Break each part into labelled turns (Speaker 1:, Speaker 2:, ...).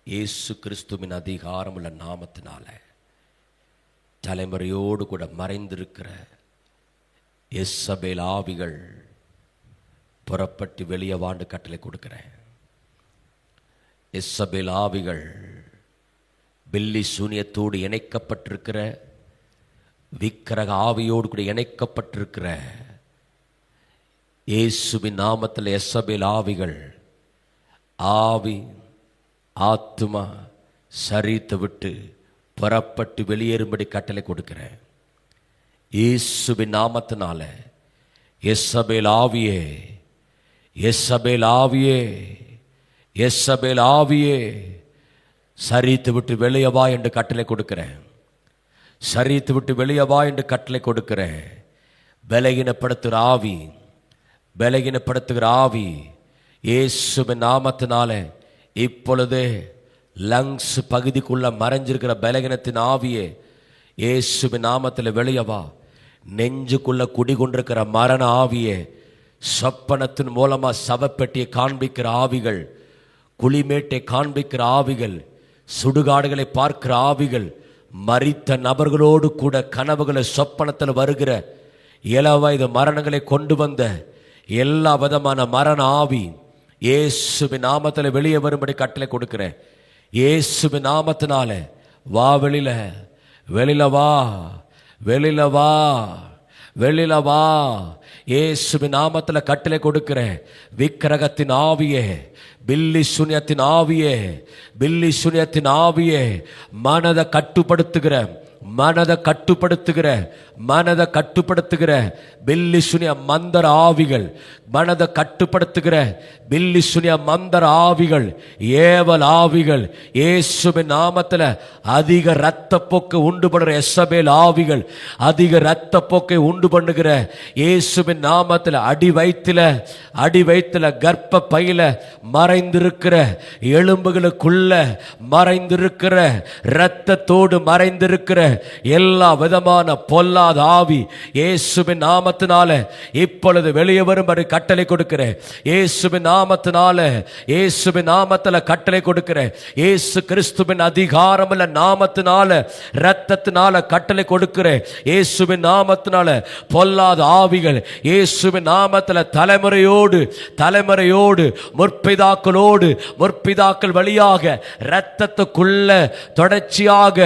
Speaker 1: இயேசு கிறிஸ்துவின் அதிகாரமுள்ள நாமத்தினால தலைமுறையோடு கூட மறைந்திருக்கிற எசபேல் ஆவிகள் புறப்பட்டு வெளியே வாண்டு கட்டளை கொடுக்கிறேன். எசபேல் ஆவிகள் பில்லி சூனியத்தோடு இணைக்கப்பட்டிருக்கிற விக்கிரக ஆவியோடு கூட இணைக்கப்பட்டிருக்கிற இயேசுவின் நாமத்தில் எசபேல் ஆவிகள் ஆவி ஆத்துமா சரீரத்தை விட்டு புறப்பட்டு வெளியேறும்படி கட்டளை கொடுக்கிறேன். இயேசுவின் நாமத்தினால எசபேல் ஆவியே, எசபேல் ஆவியே, எசபேல் ஆவியே சரீரத்தை விட்டு வெளியே வா என்று கட்டளை கொடுக்கிறேன். சரீரத்தை விட்டு வெளியே வா என்று கட்டளை கொடுக்கிறேன். பலகீனப்படுத்துகிற ஆவி, பலகீனப்படுத்துகிற ஆவி இயேசுவின் நாமத்தினால இப்பொழுது லங்ஸ் பகுதிக்குள்ள மறைஞ்சிருக்கிற பலகீனத்தின் ஆவியே இயேசுவின் நாமத்தில் வெளியே வா. நெஞ்சுக்குள்ள குடிகொண்டிருக்கிற மரண ஆவியே, சொப்பனத்தின் மூலமா சவப்பெட்டியை காண்பிக்கிற ஆவிகள், குளிமேட்டை காண்பிக்கிற ஆவிகள், சுடுகாடுகளை பார்க்கிற ஆவிகள், மரித்த நபர்களோடு கூட கனவுகளை சொப்பனத்தில் வருகிற இளவயது மரணங்களை கொண்டு வந்த எல்லா விதமான மரண ஆவி இயேசுவின் நாமத்தில் வெளியே வரும்படி கட்டளை கொடுக்கிறேன். இயேசுவின் நாமத்தினால வா, வெளியில வெளியில வா, வெளியில வா, வெளியில வா. இயேசுவின் நாமத்தில் கட்டளை கொடுக்கிறேன். விக்கிரகத்தின் ஆவியே, பில்லி சூனியத்தின் ஆவியே, பில்லி சூனியத்தின் ஆவியே, மனதை கட்டுப்படுத்துகிற, மனதை கட்டுப்படுத்துகிற, மனதை கட்டுப்படுத்துகிற பில்லி சுனிய மந்தர ஆவிகள், மனதை கட்டுப்படுத்துகிற பில்லி சுனிய மந்தர ஆவிகள், ஏவல் ஆவிகள் இயேசுவின் நாமத்தில் அதிக இரத்த போக்கை உண்டு பண்ணுற எசபேல் ஆவிகள், அதிக இரத்த போக்கை உண்டு பண்ணுகிற இயேசுவின் நாமத்தில் அடி வயிற்றில கர்ப்ப பையில மறைந்திருக்கிற எலும்புகளுக்குள்ள மறைந்திருக்கிற இரத்தத்தோடு மறைந்திருக்கிற எல்லா விதமான பொல்லாத ஆவி இயேசுவின் நாமத்தினால இப்பொழுது வெளியே வரும்படி கட்டளை கொடுக்கிறேன். இயேசுவின் நாமத்தினால, இயேசுவின் நாமத்தில் கட்டளை கொடுக்கிறேன். இயேசு கிறிஸ்துவின் அதிகாரமுள்ள நாமத்தினால, இரத்தத்தினால கட்டளை கொடுக்கிறேன். இயேசுவின் நாமத்தினால பொல்லாத ஆவிகள் இயேசுவின் நாமத்தில் தலைமுறையோடு முற்பிதாக்கள் வழியாக இரத்தத்துக்குள்ள தொடர்ச்சியாக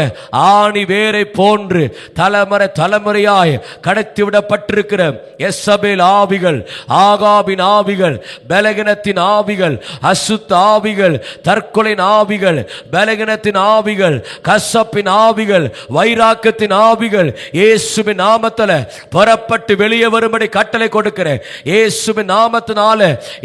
Speaker 1: ஆணி வேரை போன்று தலைமுறையாய் கடத்திவிடப்பட்டிருக்கிற எசபேல் ஆவிகள், ஆகாபின் ஆவிகள், பலகீனத்தின் ஆவிகள், அசுத்த ஆவிகள், தற்கொலையின் ஆவிகள், பலகீனத்தின் ஆவிகள், கசப்பின் ஆவிகள், வைராக்கத்தின் ஆவிகள் இயேசுவின் நாமத்தில் புறப்பட்டு வெளியே வரும்படி கட்டளை கொடுக்கிறேன். இயேசுவின் நாமத்தினால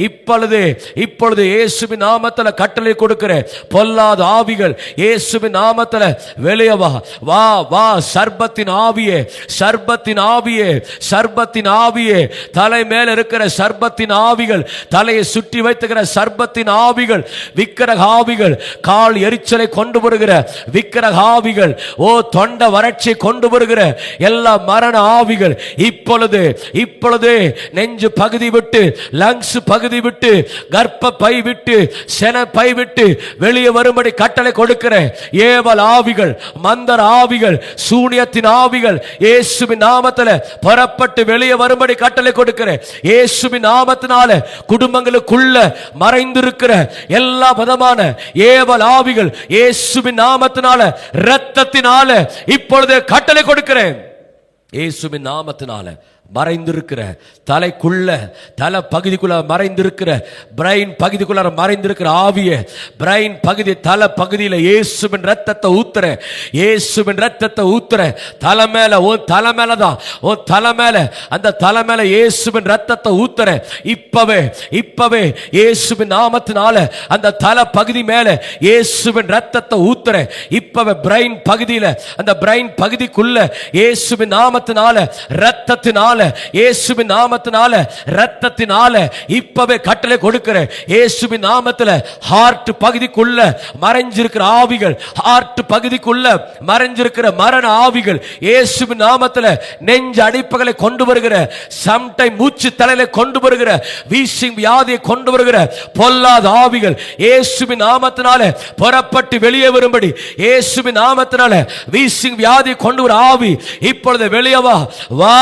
Speaker 1: இப்பொழுது இயேசுவின் நாமத்தில் கட்டளை கொடுக்கிறேன். பொல்லாத ஆவிகள் இயேசுவின் நாமத்தில் வெளியே வா, வா, வா. சர்பத்தின் ஆவியே, சர்பத்தின் ஆவியே, சர்பத்தின் ஆவியே, தலை மேல இருக்கிற சர்பத்தின் ஆவிகள், தலையை சுற்றி வைத்துகிற சர்பத்தின் ஆவிகள், விக்கிரக ஆவிகள், கால் எரிச்சலை கொண்டு வருகிற விக்கிரக ஆவிகள், ஓ தொண்ட வறட்சியை கொண்டு வருகிற எல்லா மரண ஆவிகள் இப்பொழுது நெஞ்சு பகுதி விட்டு, லங்ஸ் பகுதி விட்டு, கர்ப்ப பை விட்டு, சென பை விட்டு வெளியே வரும்படி கட்டளை கொடுக்கிறேன். ஏவல் ஆவிகள், மந்தர ஆவிகள், சூனியத்தின் ஆவிகள் இயேசுவின் நாமத்தில் புறப்பட்டு வெளியே வரும்படி கட்டளை கொடுக்கிறேன். இயேசுவின் நாமத்தினால குடும்பங்களுக்குள்ள மறைந்திருக்கிற எல்லா விதமான ஏவல் ஆவிகள் இயேசுவின் நாமத்தினால, இரத்தத்தினால இப்பொழுது கட்டளை கொடுக்கிறேன். இயேசுவின் நாமத்தினால மறைந்திருக்கிற தலைக்குள்ள, தலை பகுதிக்குள்ள மறைந்திருக்கிற, பிரைன் பகுதிக்குள்ள மறைந்திருக்கிற ஆவிய, பிரைன் பகுதி, தலை பகுதியில் இயேசுவின் ரத்தத்தை ஊத்துற, இயேசுவின் ரத்தத்தை ஊத்துற. தலை மேல, உன் தலை மேலதான், உன் தலை மேல, அந்த தலை மேல இயேசுவின் ரத்தத்தை ஊத்துற. இப்பவே இயேசுவின் நாமத்தினால அந்த தலை பகுதி மேல இயேசுவின் ரத்தத்தை ஊத்துற. இப்பவே பிரைன் பகுதியில, அந்த பிரைன் பகுதிக்குள்ள இயேசுவின் நாமத்தினால, ரத்தத்தினால நாமத்தினால, இயேசுவின் நாமத்தினால, இரத்தத்தினால இப்பவே கட்டளை கொடுக்கிறேன். இயேசுவின் நாமத்துல ஹார்ட் பகுதிக்குள்ள மறைஞ்சிருக்கிற ஆவிகள், ஹார்ட் பகுதிக்குள்ள மறைஞ்சிருக்கிற மரண ஆவிகள் இயேசுவின் நாமத்துல நெஞ்சு அடைப்புகளை கொண்டு வருகிற, சம்டைம் மூச்சு தலையில கொண்டு வருகிற, வீசிங் வியாதியை கொண்டு வருகிற பொல்லாத ஆவிகள் இயேசுவின் நாமத்தினால புறப்பட்டு வெளியே வரும்படி, இயேசுவின் நாமத்தினால வீசிங் வியாதியை கொண்டு வர ஆவி இப்பொழுது வெளியே வா, வா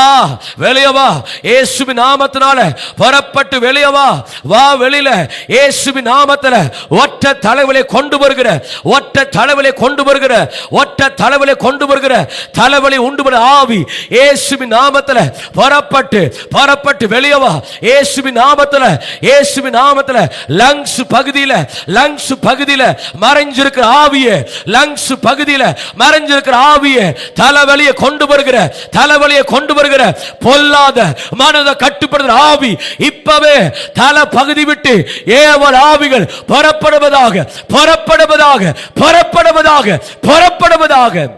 Speaker 1: வெளியே வா. இயேசுவின் நாமத்தினால புறப்பட்டு வெளியே வா, வா வெளியில. இயேசுவின் நாமத்தில ஒற்றை தலைவலை கொண்டு வருகிற, ஒற்றை தலைவலை கொண்டு வருகிற, ஒற்றை தலைவலை கொண்டு வருகிற தலைவலி உண்டு பண்ண ஆவி இயேசுவின் நாமத்தில புறப்பட்டு புறப்பட்டு வெளியே வா. இயேசுவின் நாமத்தில, இயேசுவின் நாமத்தில லங்ஸ் பகுதியில, லங்ஸ் பகுதியில மறைஞ்சிருக்கிற ஆவியே, லங்ஸ் பகுதியில மறைஞ்சிருக்கிற ஆவியே, தலைவலியை கொண்டு வருகிற, தலைவலியை கொண்டு வருகிற பொல்லாத மனதை கட்டுப்படுத்துகிற ஆவி இப்பவே தலை பகுதி விட்டு ஏவல் ஆவிகள் புறப்படுவதாக, புறப்படுவதாக, புறப்படுவதாக, புறப்படுவதாக.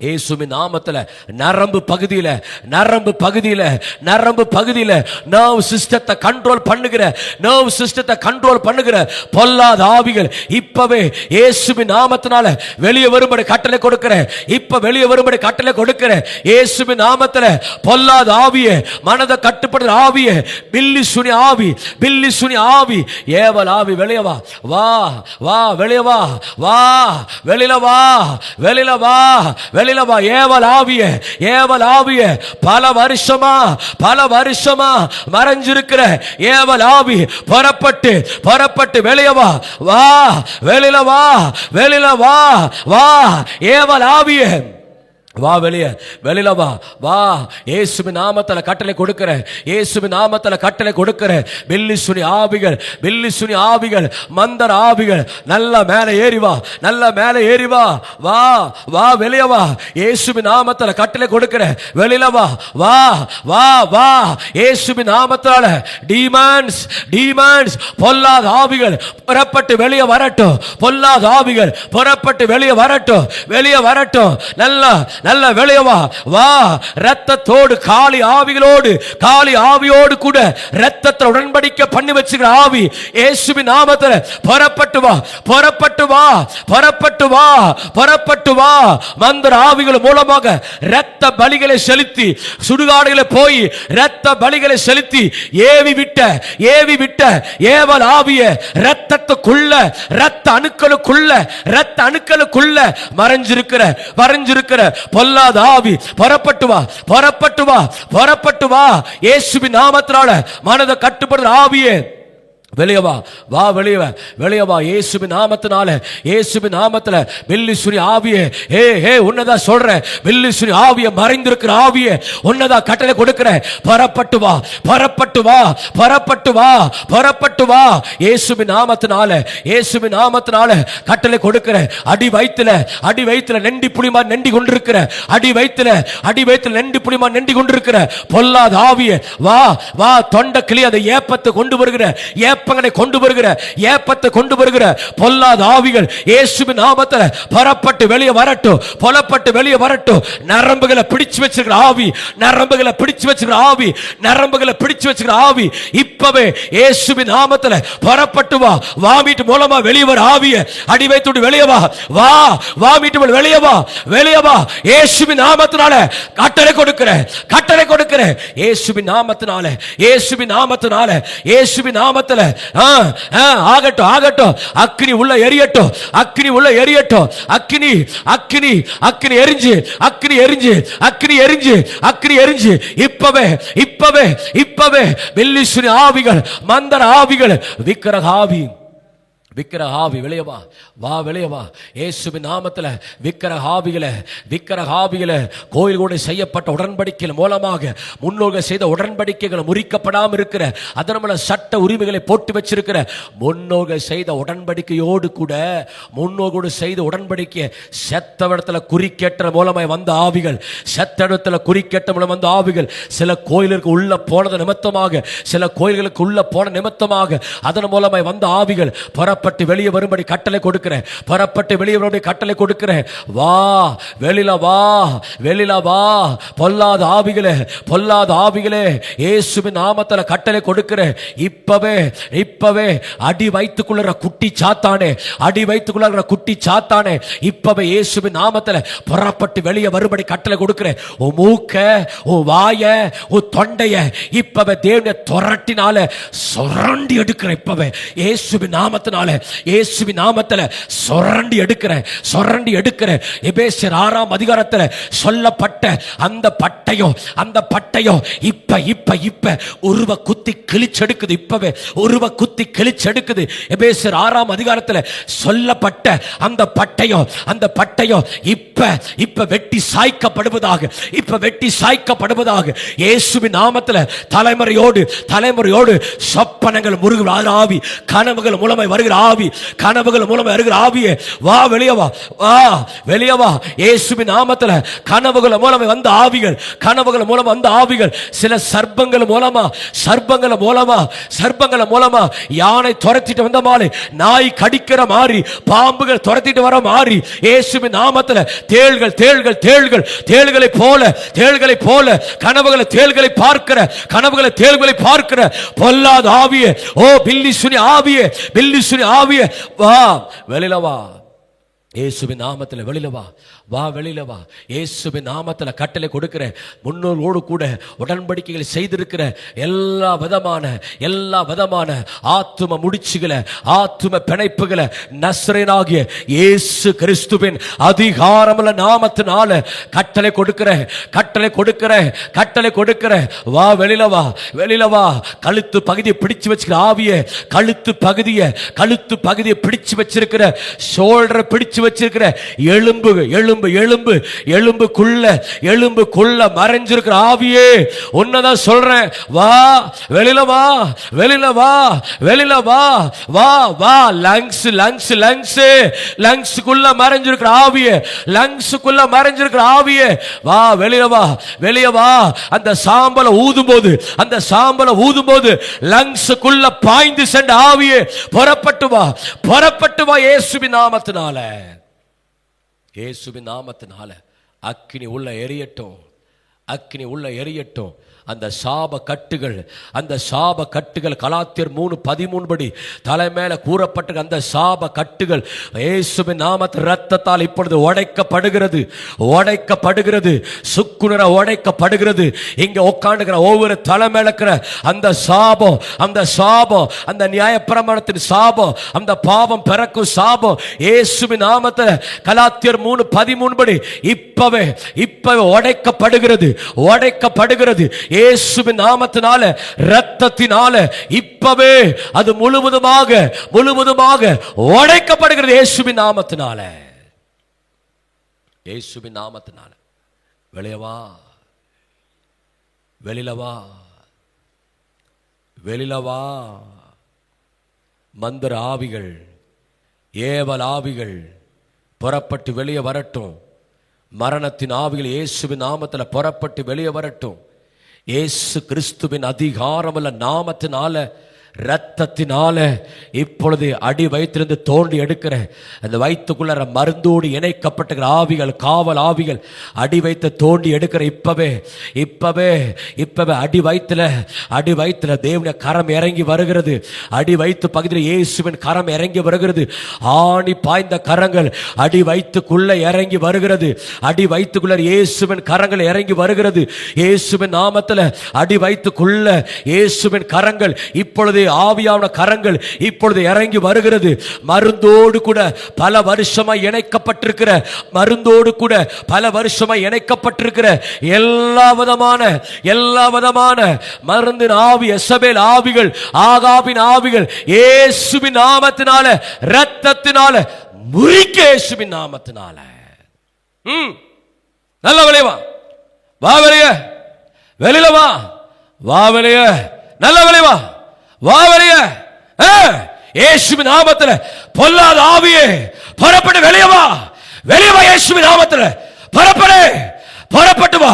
Speaker 1: இயேசுவின் நாமத்துல நரம்பு பகுதியில, நரம்பு பகுதியில, நரம்பு பகுதியில நர்வ் சிஸ்டத்தை கண்ட்ரோல் பண்ணுகிற, நர்வ் சிஸ்டத்தை கண்ட்ரோல் பண்ணுகிற பொல்லாத ஆவிகள் இப்பவே இயேசுவின் நாமத்தினால வெளியே வரும்படி கட்டளை கொடுக்கிறேன். இப்ப வெளியே வரும்படி கட்டளை கொடுக்கிறேன். இயேசுவின் நாமத்துல பொல்லாத ஆவியே, மனதை கட்டுப்படுற ஆவியே, பில்லி சுனி ஆவி, பில்லி சுனி ஆவி, ஏவல் ஆவி வெளியே வா, வா வா வெளியே வா, வா வெளியில வா, வெளியில வா, வெளியில வா. ஏவல் ஆவியே, ஏவல் ஆவியே, பல வருஷமா, பல வருஷமா மறைஞ்சிருக்கிற ஏவல் ஆவி புறப்பட்டு புறப்பட்டு வெளியே வா, வா வெளியில வா, வெளியில வா, வா ஏவல் ஆவியே வா வெளியே, வெளியில வா, வா. இயேசுவின் நாமத்துல கட்டளை கொடுக்கிறேன், இயேசுவின் நாமத்துல கட்டளை கொடுக்கிறேன். பில்லி சுனி ஆவிகள், பில்லி சுனி ஆவிகள், மந்தர ஆவிகள் நல்ல மேலே ஏறி வா, நல்ல மேலே ஏறி வா, வா வா வெளியே வா. இயேசுவின் நாமத்துல கட்டளை கொடுக்கிறேன், வெளியில வா, வா வா வா. இயேசுவின் நாமத்தால டீமன்ஸ், டீமன்ஸ் பொல்லாத ஆவிகள் புறப்பட்டு வெளியே வரட்டும், பொல்லாத ஆவிகள் புறப்பட்டு வெளியே வரட்டும், வெளியே வரட்டும். நல்ல நல்ல வெளியே வா, வா. இரத்தத்தோடு காளி ஆவிகளோடு, காளி ஆவியோடு கூட இரத்தத்தை உடன்படிக்கை பண்ணி வச்சுக்கிற ஆவி இயேசுவின் நாமத்தில் புறப்பட்டு வா, புறப்பட்டு வா, புறப்பட்டு வா, புறப்பட்டு வா. மந்திர ஆவிகள் மூலமாக இரத்த பலிகளை செலுத்தி, சுடுகாடுகளை போய் இரத்த பலிகளை செலுத்தி ஏவி விட்ட, ஏவி விட்ட ஏவல் ஆவிய இரத்தத்துக்குள்ள, இரத்த அணுக்களுக்குள்ள, இரத்த அணுக்களுக்குள்ள மறைஞ்சிருக்கிற, மறைஞ்சிருக்கிற பொல்லாத ஆவி புறப்பட்டு வா, புறப்பட்டு வா, புறப்பட்டு வா. இயேசுவின் நாமத்தினால மனதை கட்டுப்படுற ஆவியே வெளியே வா, வா வெளியே வா, வெளியே வா. இயேசுவின் நாமத்தினால, இயேசுவின் நாமத்துல பில்லி சுனி ஆவியே, ஹே ஹே உன்னதா சொல்றேன், பில்லி சுனி ஆவியே, மறைந்திருக்கிற ஆவியே உன்னதா கட்டளை கொடுக்கிறேன், புறப்பட்டு வா, புறப்பட்டு வா, புறப்பட்டு வா, புறப்பட்டு வா. இயேசுவின் நாமத்தினால, இயேசுவின் நாமத்தினால கட்டளை கொடுக்கிறேன். அடி வயித்துல, அடி வயித்துல நெண்டி புளிமா நெண்டி கொண்டிருக்கிற, அடி வயித்துல, அடி வயித்துல நெண்டி புளிமா நெண்டி கொண்டிருக்கிற பொல்லாத ஆவியே வா, வா. தொண்டை கிளி அதை ஏப்பத்தை கொண்டு வருகிற, ஏப்பங்களை கொண்டு வருகிற, ஏப்பத்தை கொண்டு வருகிற பொல்லாத ஆவிகள் இயேசுவின் நாமத்தில் புறப்பட்டு வெளியே வரட்டும், புறப்பட்டு வெளியே வரட்டும். நரம்புகளை பிடிச்சு வச்சிருக்கிற ஆவி, நரம்புகளை பிடிச்சு வச்சிருக்கிற ஆவி, நரம்புகளை பிடிச்சு வச்சிருக்கிற ஆவி இப்பவே இயேசுவின் நாமத்தில் புறப்பட்டு வா. வாமிட்டு மூலமா வெளியே வர ஆவிய அடி வைத்து வெளியே வா, வா. வாமிட்டு வெளியே வா, வெளியே வா. இயேசுவின் நாமத்தினால கட்டளை கொடுக்கிற, கட்டளை கொடுக்கிற இயேசுவின் நாமத்தினால, இயேசுவின் நாமத்தினால, இயேசுவின் நாமத்தில் ஆகட்டும், ஆகட்டும். அக்கினி உள்ள எரியட்டும், அக்கினி உள்ள எரியட்டும். அக்கினி, அக்கினி, அக்கினி எரிஞ்சு, அக்கினி எரிஞ்சு, அக்கினி எரிஞ்சு, அக்கினி எரிஞ்சு இப்பவே, இப்பவே, இப்பவே. பில்லி சுனி ஆவிகள், மந்தர ஆவிகள், விக்கிரக ஆவி, விக்கிரக ஆவி வெளியே வா, வா வெளியே வா. இயேசுவின் நாமத்தில் விக்கிரக ஆவிகளை, விக்கிரக ஆவிகளை கோயிலோடு செய்யப்பட்ட உடன்படிக்கைகள் மூலமாக முன்னோர்கள் செய்த உடன்படிக்கைகள் முறிக்கப்படாமல் இருக்கிற, அதனால சட்ட உரிமைகளை போட்டு வச்சிருக்கிற முன்னோர்கள் செய்த உடன்படிக்கையோடு கூட, முன்னோர்களோடு செய்த உடன்படிக்கை செத்த இடத்துல குறிக்கேற்ற மூலமாய் வந்த ஆவிகள், செத்த இடத்துல குறிக்கேற்ற மூலம் வந்த ஆவிகள் சில கோயிலுக்கு உள்ள போனது நிமித்தமாக, சில கோயில்களுக்கு உள்ள போன நிமித்தமாக அதன் மூலமாய் வந்த ஆவிகள் புறப்பட்டு புறப்பட்டு வெளியே வரும்படி கட்டளை கொடுக்கிறேன். புறப்பட்டு வெளியே வரும்படி கட்டளை கொடுக்கிறேன். வா, வெளியில வா, வெளியில வா. பொல்லாத ஆவிகளே, பொல்லாத ஆவிகளே, இயேசுவின் நாமத்தில் கட்டளை கொடுக்கிறேன். இப்பவே இப்பவே அடி வைத்துக்குள்ள குட்டி சாத்தானே, அடி வைத்துக்குள்ள குட்டி சாத்தானே, இப்பவே இயேசுவின் நாமத்தில் புறப்பட்டு வெளியே வரும்படி கட்டளை கொடுக்கிறேன். உன் மூக்க, உன் வாய, உன் தொண்டைய இப்பவே தேவனுடைய துரட்டினால சுரண்டி எடுக்கிறேன். இப்பவே இயேசுவின் நாமத்தினால, இயேசுவின் நாமத்தில் சுரண்டி எடுக்கிறேன், சுரண்டி எடுக்கிறேன். எபேசியர் 6ஆம் அதிகாரத்தில் சொல்லப்பட்ட அந்த பட்டயம், அந்த பட்டயம் இப்ப இப்ப இப்ப உருவ குத்தி கிழிச்செடுக்குது. இப்பவே உருவ குத்தி கிழிச்செடுக்குது. எபேசியர் 6ஆம் அதிகாரத்தில் சொல்லப்பட்ட அந்த பட்டயம், அந்த பட்டயம் இப்ப இப்ப வெட்டி சாய்க்கப்படுவதாக, இப்ப வெட்டி சாய்க்கப்படுவதாக இயேசுவின் நாமத்தில். தலைமுறையோடு தலைமுறையோடு சொப்பனங்கள் முருகிற ஆவி, கனவுகள் மூலமாய் வருகிற ஆவி, கனவுகள் மூலமாய் வருகிற ஆவியே, வா, வெளியே வா, வா, வெளியே வா. இயேசுவின் நாமத்தில் கனவுகள் மூலமாய் வந்த ஆவிகள், கனவுகள் மூலமா வந்த ஆவிகள், சில சர்ப்பங்கள் மூலமா, சர்ப்பங்கள் மூலமா, சர்ப்பங்கள் மூலமா யானை துரத்திட்டு வந்த மாதிரி, நாய் கடிக்கிற மாதிரி, பாம்புகள் துரத்திட்டு வர மாதிரி, இயேசுவின் நாமத்தில் தேள்கள் தேள்கள் தேள்கள் தேள்களை போல, தேள்களை போல கனவுகளை தேள்களை பார்க்கிற, கனவுகளை தேள்களை பார்க்கிற பொல்லாத ஆவியே, ஓ பில்லி சுனி ஆவியே, பில்லி சுனி ஆவியே, வா, வெளியில வா. இயேசுவின் நாமத்தில் வெளியில வா, வா, வெளியில வா. இயேசுவின் நாமத்தில் கட்டளை கொடுக்கிற, முன்னோரோடு கூட உடன்படிக்கைகளை செய்திருக்கிற எல்லா விதமான ஆத்தும முடிச்சுகளை, ஆத்தும பிணைப்புகளை நசரேயனாகிய இயேசு கிறிஸ்துவின் அதிகாரமுள்ள நாமத்தினால கட்டளை கொடுக்கிற, கட்டளை கொடுக்கிற, கட்டளை கொடுக்கிற. வா, வெளியில வா, வெளியில வா. கழுத்து பகுதியை பிடிச்சு வச்சுக்கிற ஆவியே, கழுத்து பகுதியை பிடிச்சு வச்சிருக்கிற, ஷோல்டரை பிடிச்சு வச்சிருக்கிற எலும்பு எலும்பு எலும்பு எலும்புக்குள்ள மறைஞ்சிருக்கிற ஆவியே, உன்னதான் சொல்றேன். வா, வெளியில வா, வெளியில வா, வெளியில வா, வா, வா. லங்ஸ் லங்ஸ் லங்ஸ் லங்ஸ்க்குள்ள மறைஞ்சிருக்கிற ஆவியே, லங்ஸ்க்குள்ள மறைஞ்சிருக்கிற ஆவியே, வா, வெளியில வா, வெளிய வா. அந்த சாம்பலை ஊதும்போது, அந்த சாம்பலை ஊதும்போது லங்ஸ்க்குள்ள பாய்ந்து சென்ற ஆவியே, புறப்பட்டு வா, புறப்பட்டு வா. இயேசுவின் நாமத்தினால, இயேசுவின் நாமத்தினால அக்கினி உள்ள எரியட்டும், அக்கினி உள்ள எரியட்டும். அந்த சாப கட்டுகள், அந்த சாப கட்டுகள் கலாத்தியர் 3:13 படி தலைமையில கூறப்பட்ட அந்த சாப கட்டுகள் இயேசுவின் நாமத்தில் இரத்தத்தால் இப்பொழுது உடைக்கப்படுகிறது, உடைக்கப்படுகிறது, சுக்குநூற உடைக்கப்படுகிறது. இங்க உட்கார்ந்துக்கிற ஒவ்வொரு தலைமையில இருக்கிற அந்த சாபம், அந்த சாபம், அந்த நியாயப்பிரமாணத்தின் சாபம், அந்த பாவம் பிறக்கும் சாபம் இயேசுவின் நாமத்தில் கலாத்தியர் 3:13 படி இப்பவே உடைக்கப்படுகிறது, உடைக்கப்படுகிறது. இயேசுவின் நாமத்தினால, இரத்தத்தினால இப்பவே அது முழுவதுமாக உடைக்கப்படுகிறது. இயேசுவின் நாமத்தினால, இயேசுவின் நாமத்தினால. வெளிய வா, வெளியில வா, வெளியில வா. மந்திர ஆவிகள், ஏவல் ஆவிகள் புறப்பட்டு வெளியே வரட்டும். மரணத்தின் ஆவிகள் இயேசுவின் நாமத்தில் புறப்பட்டு வெளியே வரட்டும். இயேசு கிறிஸ்துவின் அதிகாரமுள்ள நாமத்தினால, இரத்தத்தினால இப்பொழுது அடி வயிற்றிலிருந்து தோண்டி எடுக்கிற அந்த வயிற்றுக்குள்ள மருந்தோடு இணைக்கப்பட்ட ஆவிகள், காவல் ஆவிகள் அடி வைத்து தோண்டி எடுக்கிற இப்பவே அடி வயிற்றுல தேவனுடைய கரம் இறங்கி வருகிறது. அடி வயிற்று பகுதியில் இயேசுவின் கரம் இறங்கி வருகிறது. ஆணி பாய்ந்த கரங்கள் அடி வயிற்றுக்குள்ள இறங்கி வருகிறது. அடி வயிற்றுக்குள்ள இயேசுவின் கரங்கள் இறங்கி வருகிறது. இயேசுவின் நாமத்தில் அடி வயிற்றுக்குள்ள இயேசுவின் கரங்கள் இப்பொழுது, ஆவியான கரங்கள் இப்பொழுது இறங்கி வருகிறது. மருந்தோடு கூட பல வருஷமா இணைக்கப்பட்டிருக்கிற, மருந்தோடு கூட பல வருஷமா இணைக்கப்பட்டிருக்கிற எல்லா விதமான மருந்தின் ஆவி, எசபேல் ஆவிகள், ஆகாபின் ஆவிகள் இயேசுவின் நாமத்தினால, இரத்தத்தினால முறிக்க, இயேசுவின் நாமத்தினால. நல்ல விளைவா, வா வெளிய, வெளியில வா, வா வெளிய, நல்ல விளைவா, வா வெளிய. இயேசுவின் நாமத்தில் பொல்லாத ஆவியே புறப்பட்டு வெளியே வா, வெளியே வா. இயேசுவின் நாமத்தில் புறப்பட்டு வா.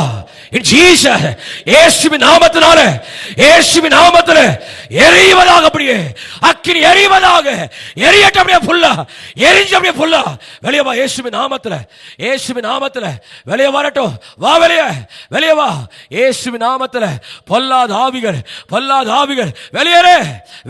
Speaker 1: in Jesus, இயேசுவின் நாமத்தினால, இயேசுவின் நாமத்திலே எரிவதாக, அப்படியே அக்கினி எரிவதாக, எரியட்டும் அப்படியே ஃபுல்லா, எரிஞ்சு அப்படியே ஃபுல்லா வெளியே வா. இயேசுவின் நாமத்திலே, இயேசுவின் நாமத்திலே வெளியே வரட்டும். வா வெளியே, வெளியே வா. இயேசுவின் நாமத்திலே பொல்லாத ஆவிகள், பொல்லாத ஆவிகள் வெளியேறு,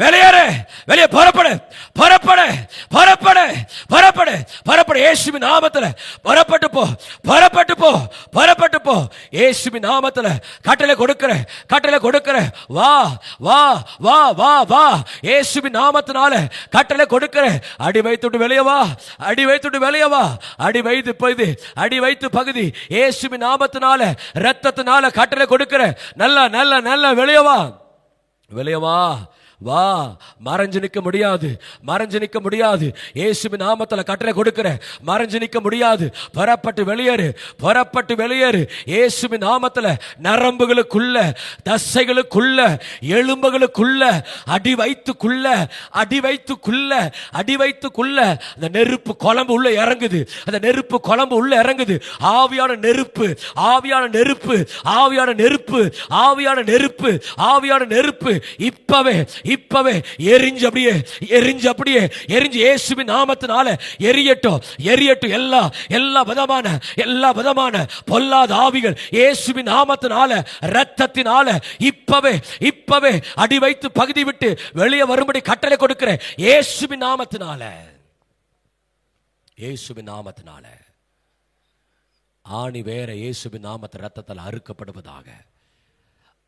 Speaker 1: வெளியேறு, வெளியே புறப்படு, புறப்படு, புறப்படு, புறப்படு, புறப்படு. இயேசுவின் நாமத்திலே புறப்பட்டு போ, புறப்பட்டு போ, புறப்பட்டு போ. இயேசுவின் நாமத்திலே கட்டளை கொடுக்கிற, கட்டளை கொடுக்கிற. வா வா வா வா வா. இயேசுவின் நாமத்தினால கட்டளை கொடுக்கிற. அடி வைத்துட்டு வெளியே வா, அடி வைத்துட்டு வெளியே வா. அடி வைத்து பகுதி, அடி வைத்து பகுதி. இயேசுவின் நாமத்தினால, இரத்தத்தினால கட்டளை கொடுக்கிற. நல்ல நல்ல நல்ல வெளியே வா, வெளியே வா. வா. மறைஞ்சு நிற்க முடியாது, மறைஞ்சு நிற்க முடியாது. இயேசுவின் நாமத்தில் கட்டளை கொடுக்கிற. மறைஞ்சு நிற்க முடியாது. புறப்பட்டு வெளியேறு, புறப்பட்டு வெளியேறு. இயேசுவின் நாமத்தில் நரம்புகளுக்குள்ள, தசைகளுக்குள்ள, எலும்புகளுக்குள்ள, அடி வைத்துக்குள்ள, அடி வைத்துக்குள்ள, அடி வைத்துக்குள்ள அந்த நெருப்பு குழம்பு உள்ள இறங்குது. அந்த நெருப்பு குழம்பு உள்ள இறங்குது. ஆவியான நெருப்பு, ஆவியான நெருப்பு, ஆவியான நெருப்பு, ஆவியான நெருப்பு, ஆவியான நெருப்பு இப்பவே, இப்பவே எரிஞ்சு அப்படியே, எரிஞ்சு அப்படியே, எரிஞ்சு இயேசுவின் நாமத்தினால எரியட்டும், எரியட்டும். எல்லா விதமான, எல்லா விதமான பொல்லாத ஆவிகள் இயேசுவின் நாமத்தினால, இரத்தத்தினால இப்பவே, இப்பவே அடி வைத்து பகுதி விட்டு வெளியே வரும்படி கட்டளை கொடுக்கிற. இயேசுவின் நாமத்தினால, இயேசுவின் நாமத்தினால ஆணி வேற இயேசுவின் நாமத்தில் இரத்தத்தால் அறுக்கப்படுவதாக.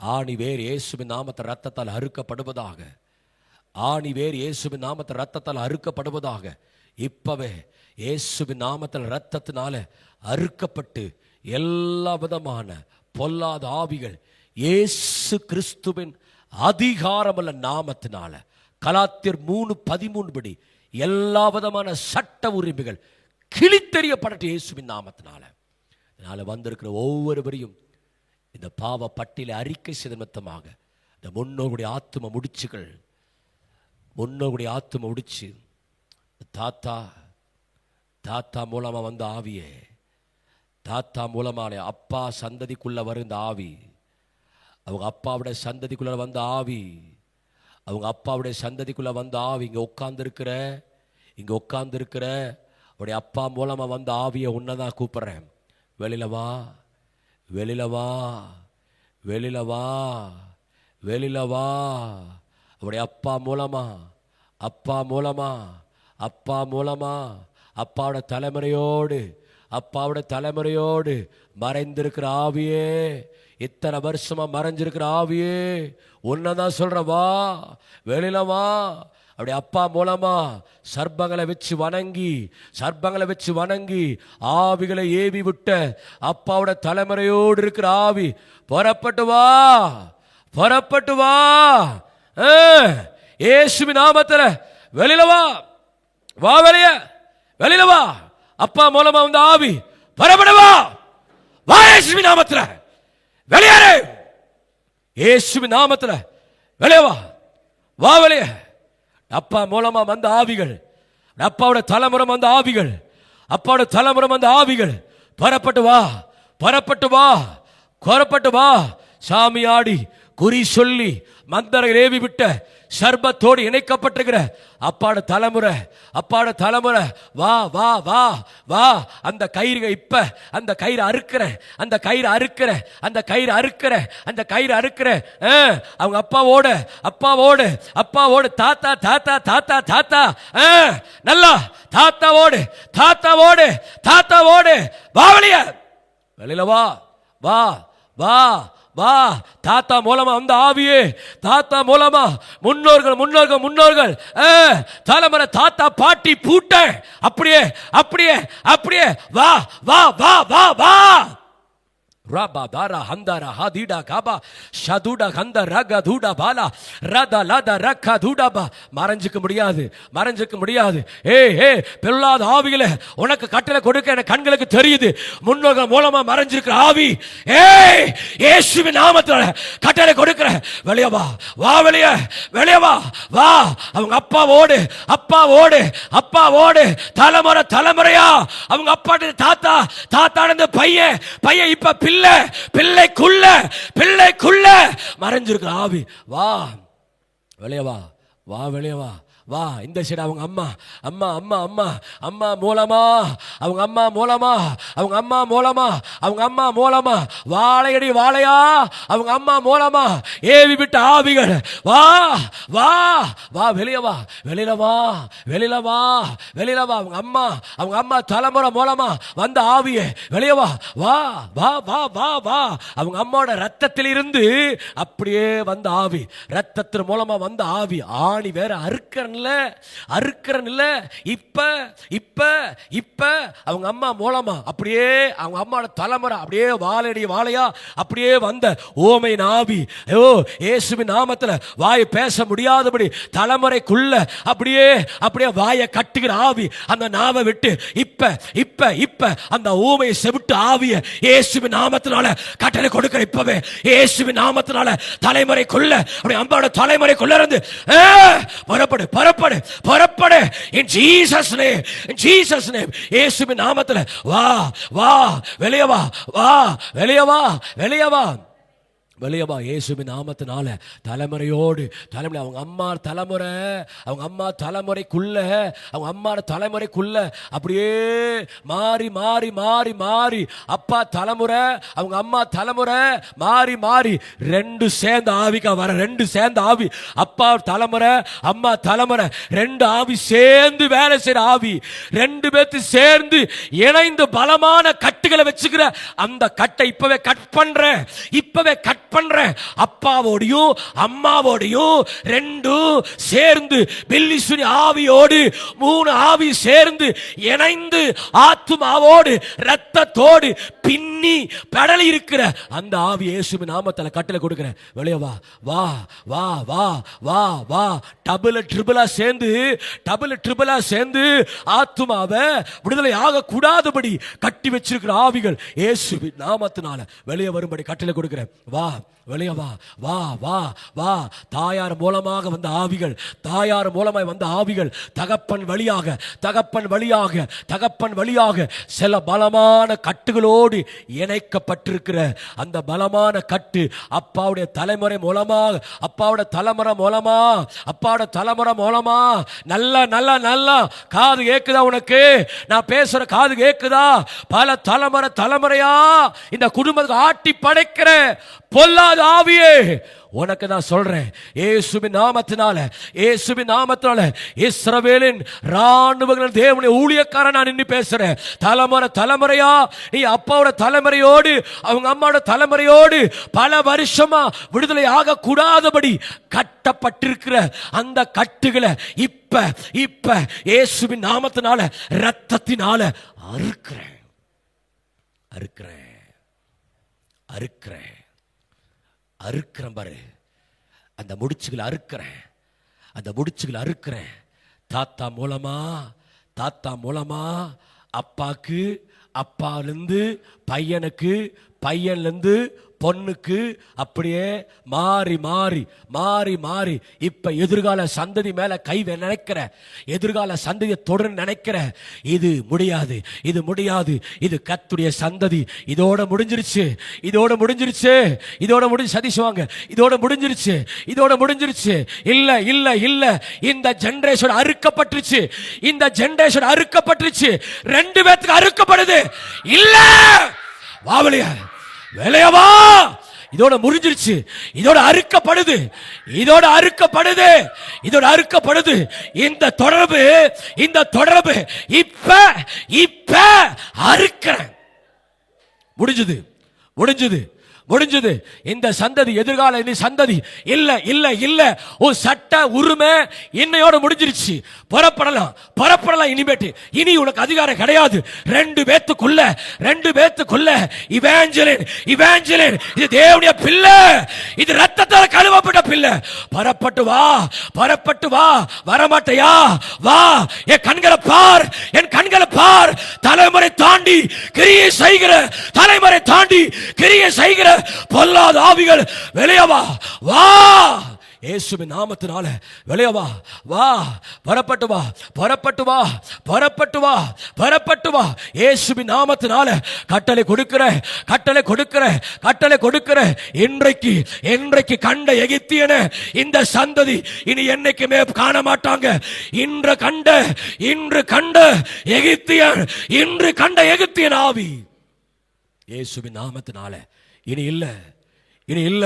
Speaker 1: ஆணி வேறு இயேசுவின் நாமத்தில் இரத்தத்தால் அறுக்கப்படுவதாக. ஆணி வேறு இயேசுவின் நாமத்தில் இரத்தத்தால் அறுக்கப்படுவதாக. இப்பவே இயேசுவின் நாமத்தில் இரத்தத்தினால அறுக்கப்பட்டு எல்லா விதமான பொல்லாத ஆவிகள் இயேசு கிறிஸ்துவின் அதிகாரமுள்ள நாமத்தினால, கலாத்தியர் 3:13 படி எல்லா விதமான சட்ட உரிமைகள் கிழித்தெறியப்பட்ட இயேசுவின் நாமத்தினால. அதனால வந்திருக்கிற ஒவ்வொருவரையும் இந்த பாவ பட்டியலை அறிக்கை சிதமத்தமாக இந்த முன்னோருடைய ஆத்தும முடிச்சுகள், முன்னோருடைய ஆத்தும முடிச்சு, தாத்தா தாத்தா மூலமா வந்த ஆவியே, தாத்தா மூலமான அப்பா சந்ததிக்குள்ள வருந்த ஆவி, அவங்க அப்பாவுடைய சந்ததிக்குள்ள வந்த ஆவி, அவங்க அப்பாவுடைய சந்ததிக்குள்ள வந்த ஆவி இங்க உட்கார்ந்துருக்கிற, இங்க உட்கார்ந்துருக்கிற அவருடைய அப்பா மூலமா வந்த ஆவியை உன்னதான் கூப்பிடுறேன். வெளியில வா, வெளியில வா, வெளியில வா, வெளியில வா. அவருடைய அப்பா மூலமா, அப்பா மூலமா, அப்பா மூலமா, அப்பாவோட தலைமுறையோடு, அப்பாவோட தலைமுறையோடு மறைந்திருக்கிற ஆவியே, இத்தனை வருஷமா மறைஞ்சிருக்கிற ஆவியே உன்னதான் சொல்ற. வா, வெளியில வா. அப்படி அப்பா மூலமா சர்ப்பங்களை வச்சு வணங்கி, சர்ப்பங்களை வச்சு வணங்கி ஆவிகளை ஏவி விட்ட அப்பாவோட தலைமுறையோடு இருக்கிற ஆவி புறப்பட்டு வா, புறப்பட்டு வா. இயேசுவின் நாமத்துல வெளியில வா, வா வெளிய, வெளியில வா. அப்பா மூலமா வந்த ஆவி புறப்பட்டு வா, வா. இயேசுவின் நாமத்துல வெளியேறு, இயேசுவின் நாமத்துல வெளிய வா, வா வெளிய. அப்பா மூலமா வந்த ஆவிகள், அப்பாவோட தலைமுறை வந்த ஆவிகள், அப்பாவோட தலைமுறை வந்த ஆவிகள் புறப்பட்டு வா, புறப்பட்டு வா, புறப்பட்டு வா. சாமி ஆடி குறி சொல்லி மந்தரை ஏவி விட்ட சர்பத்தோடு இணைக்கப்பட்டிருக்கிற அப்பாட தலைமுறை, அப்பாட தலைமுறை வா வா வா வா. அந்த கயிறு இப்ப, அந்த கயிறு அறுக்கிற, அந்த கயிறு அறுக்கிற, அந்த கயிறு அறுக்கிற, அந்த கயிறு அறுக்கிற. அவங்க அப்பாவோட, அப்பாவோடு, அப்பாவோடு, தாத்தா தாத்தா தாத்தா தாத்தா, நல்லா தாத்தாவோடு, தாத்தாவோடு, தாத்தாவோடு. வா வெளிய, வெளியில வா, வா வா வா. தாத்தா மூலமா வந்த ஆவியே, தாத்தா மூலமா முன்னோர்கள், முன்னோர்கள், முன்னோர்கள் தலைமுறை, தாத்தா பாட்டி பூட்ட, அப்படியே அப்படியே அப்படியே வா வா வா வா வா. ரபா தாரா ஹந்தரா ஹதீடா காபா ஷதுடா ஹந்த ரக தூடா பாலா ரத லத ரக்க தூடாபா. மறைஞ்சிக்க முடியாது, மறைஞ்சிக்க முடியாது. பொல்லாத ஆவிகளே, உனக்கு கட்டளை கொடுக்க எனக்கு கண்களுக்கு தெரியுது. முன்னோர்கள் மூலமா மறைஞ்சிருக்கிற ஆவி, இயேசுவின் நாமத்துல கட்டளை கொடுக்கிற. வெளிய வா, வா வெளிய, வெளிய வா, வா. அவங்க அப்பாவோடு, அப்பாவோடு, அப்பாவோடு தலைமுறை தலைமுறையா அவங்க அப்பா தாத்தா, தாத்தா பையன், பையன் இப்ப பிள்ளை, பிள்ளைக்குள்ள பிள்ளைக்குள்ள மறைஞ்சிருக்கிற ஆவி, வா வெளியே வா, வா வெளியே வா, வா. இந்த சைடு அவங்க அம்மா அம்மா அம்மா அம்மா அம்மா மூலமா, அவங்க அம்மா மூலமா, அவங்க அம்மா மூலமா, அவங்க அம்மா மூலமா, வாழையடி வாழையா அவங்க அம்மா மூலமா ஏவி விட்ட ஆவிகள், வா வா வா வெளியே வா, வெளியில வா, வெளியில வா, வெளியில வா. அவங்க அம்மா தலைமுறை மூலமா வந்த ஆவியே வெளியே வா, வா வா வா வா வா. அவங்க அம்மாவோட ரத்தத்தில் இருந்து அப்படியே வந்த ஆவி, ரத்தத்தின் மூலமா வந்த ஆவி. ஆணி வேற அறுக்கிறன்ல இப்ப இப்ப இப்ப அவங்க அம்மா மூலமா அப்படியே அவங்க அம்மாவோட தலைமுறை அப்படியே வாழையடி வாழையா அப்படியே வந்த ஓமையின் ஆவி. இயேசுவின் நாமத்துல வாய் பேச முடியாதபடி தலைமுறைக்குள்ள அப்படியே அப்படியே வாயை கட்டுகிற ஆவி, அந்த நாவை விட்டு இப்ப இப்ப இப்ப அந்த ஊமையை செவிட்டு ஆவிய இயேசுவின் நாமத்தினால கட்டளை கொடுக்கிற. இப்பவே இயேசுவின் நாமத்தினால தலைமுறைக்குள்ள அப்படி அம்மாவோட தலைமுறைக்குள்ள இருந்து புறப்படு புறப்படு புறப்படு. in Jesus name, in Jesus name. இயேசுவின் நாமத்துல வா வா வெளியே வா, வா வெளியே வா, வெளியே வா, வெளியே வா. இயேசுவின் நாமத்தினால தலைமுறையோடு தலைமுறை அவங்க அம்மா தலைமுறை, அவங்க அம்மா தலைமுறைக்குள்ள, அவங்க அம்மா தலைமுறைக்குள்ள அப்படியே மாறி மாறி மாறி மாறி அப்பா தலைமுறை அவங்க அம்மா தலைமுறை மாறி மாறி ரெண்டு சேர்ந்த ஆவிக்கா வர, ரெண்டு சேர்ந்த ஆவி, அப்பா தலைமுறை அம்மா தலைமுறை ரெண்டு ஆவி சேர்ந்து வேலை செய்யற ஆவி, ரெண்டு பேர்த்து சேர்ந்து இணைந்து பலமான கட்டுகளை வச்சுக்கிற அந்த கட்டை இப்பவே கட் பண்றேன், இப்பவே கட் பண்றேன். அப்பாவோடையும் அம்மாவோடையும் ரெண்டும் சேர்ந்து பில்லிசுனி ஆவியோடு மூணு ஆவி சேர்ந்து இணைந்து ஆத்துமாவோடு ரத்தத்தோடு பின்னி படலி இருக்கிற அந்த ஆவி இயேசுவின் நாமத்தில் கட்டளை கொடுக்கிறேன். வெளியே வா வா வா வா வா வா. டபுள் ட்ரிபிளா சேர்ந்து ஆத்துமாவை விடுதலை ஆக கூடாதபடி கட்டி வச்சிருக்கிற ஆவிகள் இயேசுவின் நாமத்தினால வெளியே வரும்படி கட்டளை கொடுக்கிறேன். வா வெளியே வா வா வா வா. தாயார் மூலமாக வந்த ஆவிகள், தாயார் மூலமாய் வந்த ஆவிகள் தகப்பன் வழியாக தகப்பன் வழியாக தகப்பன் வழியாக சில பலமான கட்டுகளோடு இணைக்கப்பட்டிருக்கிற அந்த பலமான கட்டு அப்பாவுடைய தலைமுறை மூலமாக, அப்பாவோட தலைமுறை மூலமா, அப்பாவோட தலைமுறை மூலமா. நல்ல நல்ல நல்ல காது கேக்குதா உனக்கு? நான் பேசுற காது கேக்குதா? பல தலைமுறையா இந்த குடும்பத்துக்கு ஆட்டி படைக்கிற பொல்லாத ஆவியே உனக்கு நான் சொல்றேன், இயேசுவின் நாமத்தினால, இயேசுவின் நாமத்தினால இஸ்ரவேலின் ராணுவங்களின் தேவனுடைய ஊழியக்காரன் நான் நின்று பேசுறேன். தலைமுறையா நீ அப்பாவோட தலைமுறையோடு அவங்க அம்மாவோட தலைமுறையோடு பல வருஷமா விடுதலை ஆக கூடாதபடி கட்டப்பட்டிருக்கிற அந்த கட்டுகளை இப்ப இப்ப இயேசுவின் நாமத்தினால ரத்தத்தினால அறுக்கிறேன் அறுக்கிறேன் அறுக்கிறேன் அறுக்கிறேன் பாரு. அந்த முடிச்சுகளை அறுக்கிறேன், அந்த முடிச்சுகளை அறுக்கிறேன். தாத்தா மூலமா அப்பாக்கு, அப்பாலிருந்து பையனுக்கு, பையன்லேருந்து பொண்ணுக்கு அப்படியே மாறி மாறி மாறி மாறி இப்ப எதிர்கால சந்ததி மேல கை நினைக்கிற, எதிர்கால சந்ததியை தொடர் நினைக்கிற. இது முடியாது, இது முடியாது, இது கர்த்தருடைய சந்ததி. இதோட முடிஞ்சிருச்சு, இதோட முடிஞ்சிருச்சு, இதோட முடிஞ்சு சதிச்சுவாங்க, இதோட முடிஞ்சிருச்சு, இதோட முடிஞ்சிருச்சு. இல்ல இல்ல இல்ல, இந்த ஜெனரேஷன் அறுக்கப்பட்டுருச்சு, இந்த ஜெனரேஷன் அறுக்கப்பட்டுருச்சு. ரெண்டு பேத்துக்கு அறுக்கப்படுது. இல்ல வாவலியா வேலையவா, இதோட முடிஞ்சிருச்சு, இதோட அறுக்கப்படுது, இதோட அறுக்கப்படுது, இதோட அறுக்கப்படுது. இந்த தொடர்பு இப்ப இப்ப அறுக்கிறேன். முடிஞ்சது முடிஞ்சது முடிஞ்சது. இந்த சந்ததி எதிர்கால சந்ததி இல்ல இல்ல இல்ல. ஒரு சட்ட உரிமை இன்னையோட முடிஞ்சிருச்சு. புறப்படலாம் இனிமேட்டு. இனி உனக்கு அதிகாரம் கிடையாது. ரெண்டு பேத்துக்குள்ள இவாஞ்சலின் இது தேவனுடைய பிள்ளை, இது ரத்தத்தால் கழுவப்பட்ட பிள்ளை. புறப்பட்டு வா வரமாட்டையா? வா, என் கண்களை பார், தலைமுறை தாண்டி கிரியை செய்கிற பொல்லாத ஆவிகள் வெளியே வா. இயேசுவின் நாமத்தினால வெளியே வா, வா, புறப்பட்டு வா, புறப்பட்டு வா, புறப்பட்டு வா, புறப்பட்டு வா. இயேசுவின் நாமத்தினால கட்டளை கொடுக்கிற, கட்டளை கொடுக்கிற, கட்டளை கொடுக்கிற. இன்றைக்கு இன்றைக்கு கண்ட எகிப்தியனை இந்த சந்ததி இனி என்னைக்குமே காண மாட்டாங்க. இன்று கண்ட எகிப்தியன், இன்று கண்ட எகிப்தியன் ஆவி இயேசுவின் நாமத்தினால இனி இல்ல, இனி இல்ல,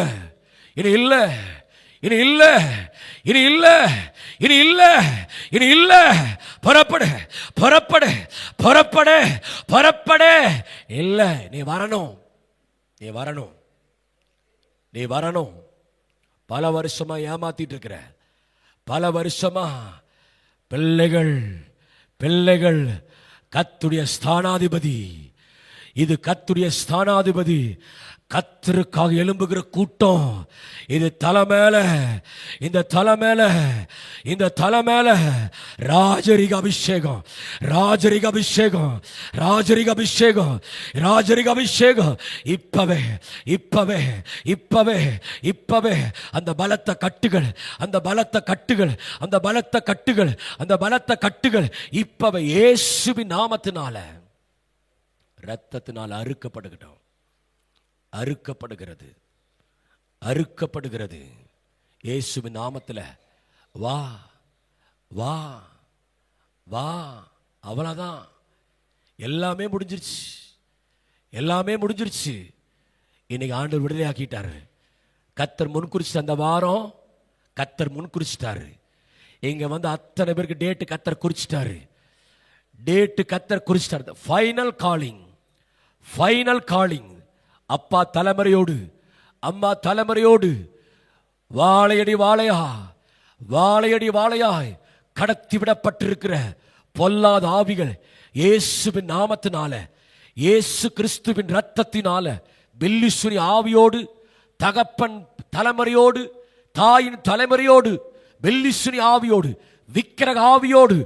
Speaker 1: இனி இல்ல, இனி இல்ல, இனி இல்ல, இனி இல்ல, இனி இல்ல. புறப்படு, புறப்படு, புறப்படு, புறப்படு. இல்ல, நீ வரணும், நீ வரணும், நீ வரணும். பல வருஷமா ஏமாத்திட்டு இருக்கிற, பல வருஷமா பிள்ளைகள், பிள்ளைகள் கர்த்தருடைய ஸ்தானாதிபதி, இது கர்த்தருடைய ஸ்தானாதிபதி, கர்த்தருக்காக எழும்புகிற கூட்டம். இது தலை மேல, இந்த தலை மேல, இந்த தலை மேல ராஜரிக அபிஷேகம், ராஜரிக அபிஷேகம், ராஜரிக அபிஷேகம், ராஜரிக அபிஷேகம். இப்பவே, இப்பவே, இப்பவே, இப்பவே அந்த பலத்த கட்டுகள், அந்த பலத்த கட்டுகள், அந்த பலத்த கட்டுகள், அந்த பலத்த கட்டுகள் இப்பவே இயேசுவின் நாமத்தினால, இரத்தத்தினால் அறுக்கப்படுகிறோம், அறுக்கப்படுகிறது, அறுக்கப்படுகிறது. இயேசுவின் நாமத்தில் வா, வா, வா. அவ்வளவுதான், எல்லாமே முடிஞ்சிருச்சு, எல்லாமே முடிஞ்சிருச்சு. இன்னைக்கு ஆண்டவர் விடுதலை ஆக்கிட்டாரு. கர்த்தர் முன்குறிச்சிட்டு, அந்த வாரம் கர்த்தர் முன்குறிச்சிட்டாரு. இங்க வந்து அத்தனை பேருக்கு டேட்டு கர்த்தர் குறிச்சிட்டாரு, டேட்டு கர்த்தர் குறிச்சிட்டாரு. Final calling, final calling. அப்பா தலைமுறையோடு, அம்மா தலைமுறையோடு வாழையடி வாழையா, வாழையடி வாழையாய் கடத்தி விடப்பட்டிருக்கிற பொல்லாத ஆவிகள் இயேசுவின் நாமத்தினால, இயேசு கிறிஸ்துவின் இரத்தத்தினால, பில்லிசுனி ஆவியோடு, தகப்பன் தலைமுறையோடு, தாயின் தலைமுறையோடு, பில்லிசுனி ஆவியோடு, விக்கிரக ஆவியோடு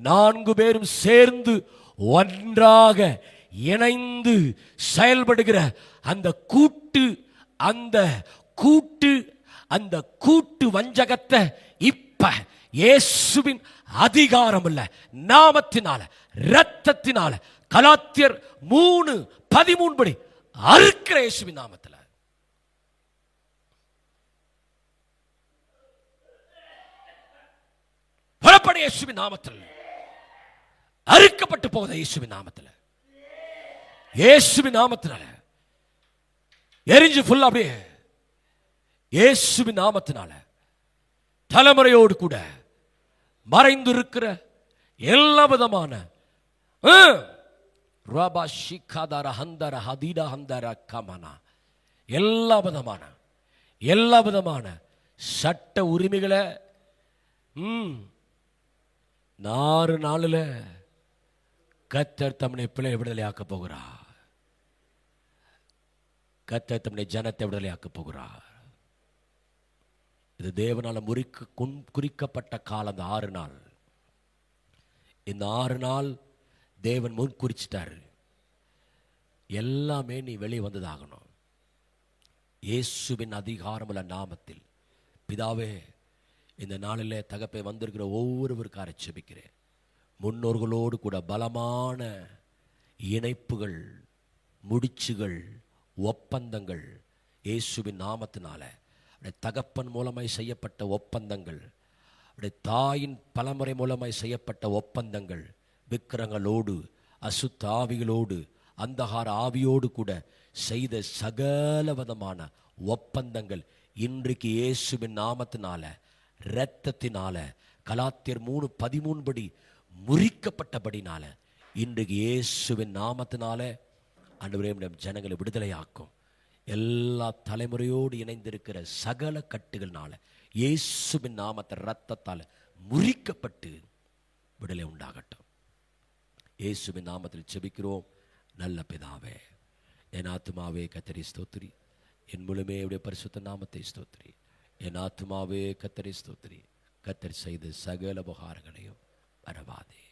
Speaker 1: 4 பேரும் சேர்ந்து ஒன்றாக இணைந்து செயல்படுகிற அந்த கூட்டு, அந்த கூட்டு, அந்த கூட்டு வஞ்சகத்தை இப்ப இயேசுவின் அதிகாரம் இல்ல நாமத்தினால, இரத்தத்தினால, கலாத்தியர் 3:13 படி அறுக்கிற இயேசுவின் நாமத்தில். புறப்பட இயேசுவின் நாமத்தில், அறுக்கப்பட்டு போகுது இயேசுவின் நாமத்தில், இயேசுவின் நாமத்தினால எரிஞ்சு ஃபுல்லா அப்படியே இயேசுவின் நாமத்தினால. தலைமுறையோடு கூட மறைந்து இருக்கிற எல்லா விதமான எல்லா விதமான சட்ட உரிமைகளை 4 நாளில் கர்த்தர் தம்முடைய பிள்ளை விடுதலை ஆக்க போகிறார். கர்த்தர் தம்முடைய ஜனத்தை விடுதலை ஆக்க போகிறார். இது தேவனால குறிக்கப்பட்ட காலம். அந்த 6 நாள், இந்த 6 நாள் தேவன் முன் குறிச்சிட்டாரு. எல்லாமே நீ வெளியே வந்ததாகணும். இயேசுவின் அதிகாரமுள்ள நாமத்தில் பிதாவே, இந்த நாளில் தகப்பை வந்திருக்கிற ஒவ்வொருவருக்கார ஜெபிக்கிறேன். முன்னோர்களோடு கூட பலமான இணைப்புகள், முடிச்சுகள், ஒப்பந்தங்கள் இயேசுவின் நாமத்தினால, தகப்பன் மூலமாய் செய்யப்பட்ட ஒப்பந்தங்கள், தாயின் பலமுறை மூலமாய் செய்யப்பட்ட ஒப்பந்தங்கள், விக்கிரங்களோடு, அசுத்த ஆவிகளோடு, அந்தகார ஆவியோடு கூட செய்த சகல விதமான ஒப்பந்தங்கள் இன்றைக்கு இயேசுவின் நாமத்தினால, இரத்தத்தினால, கலாத்தியர் 3:13 படி முறிக்கப்பட்டபடினால, இன்றைக்கு இயேசுவின் நாமத்தினால ஆண்டவரே ஜனங்களை விடுதலையாக்கும். எல்லா தலைமுறையோடு இணைந்திருக்கிற சகல கட்டுகள்னால இயேசுவின் நாமத்தை இரத்தத்தால் முறிக்கப்பட்டு விடுதலை உண்டாகட்டும். இயேசுவின் நாமத்தில் ஜெபிக்கிறோம் நல்ல பிதாவே. என் ஆத்துமாவே கர்த்தரை ஸ்தோத்திரி, என் முழுமே பரிசுத்த நாமத்தை ஸ்தோத்திரி. என் ஆத்துமாவே கர்த்தரை ஸ்தோத்திரி, கர்த்தர் செய்த சகல உபகாரங்களையும் மறவாதே.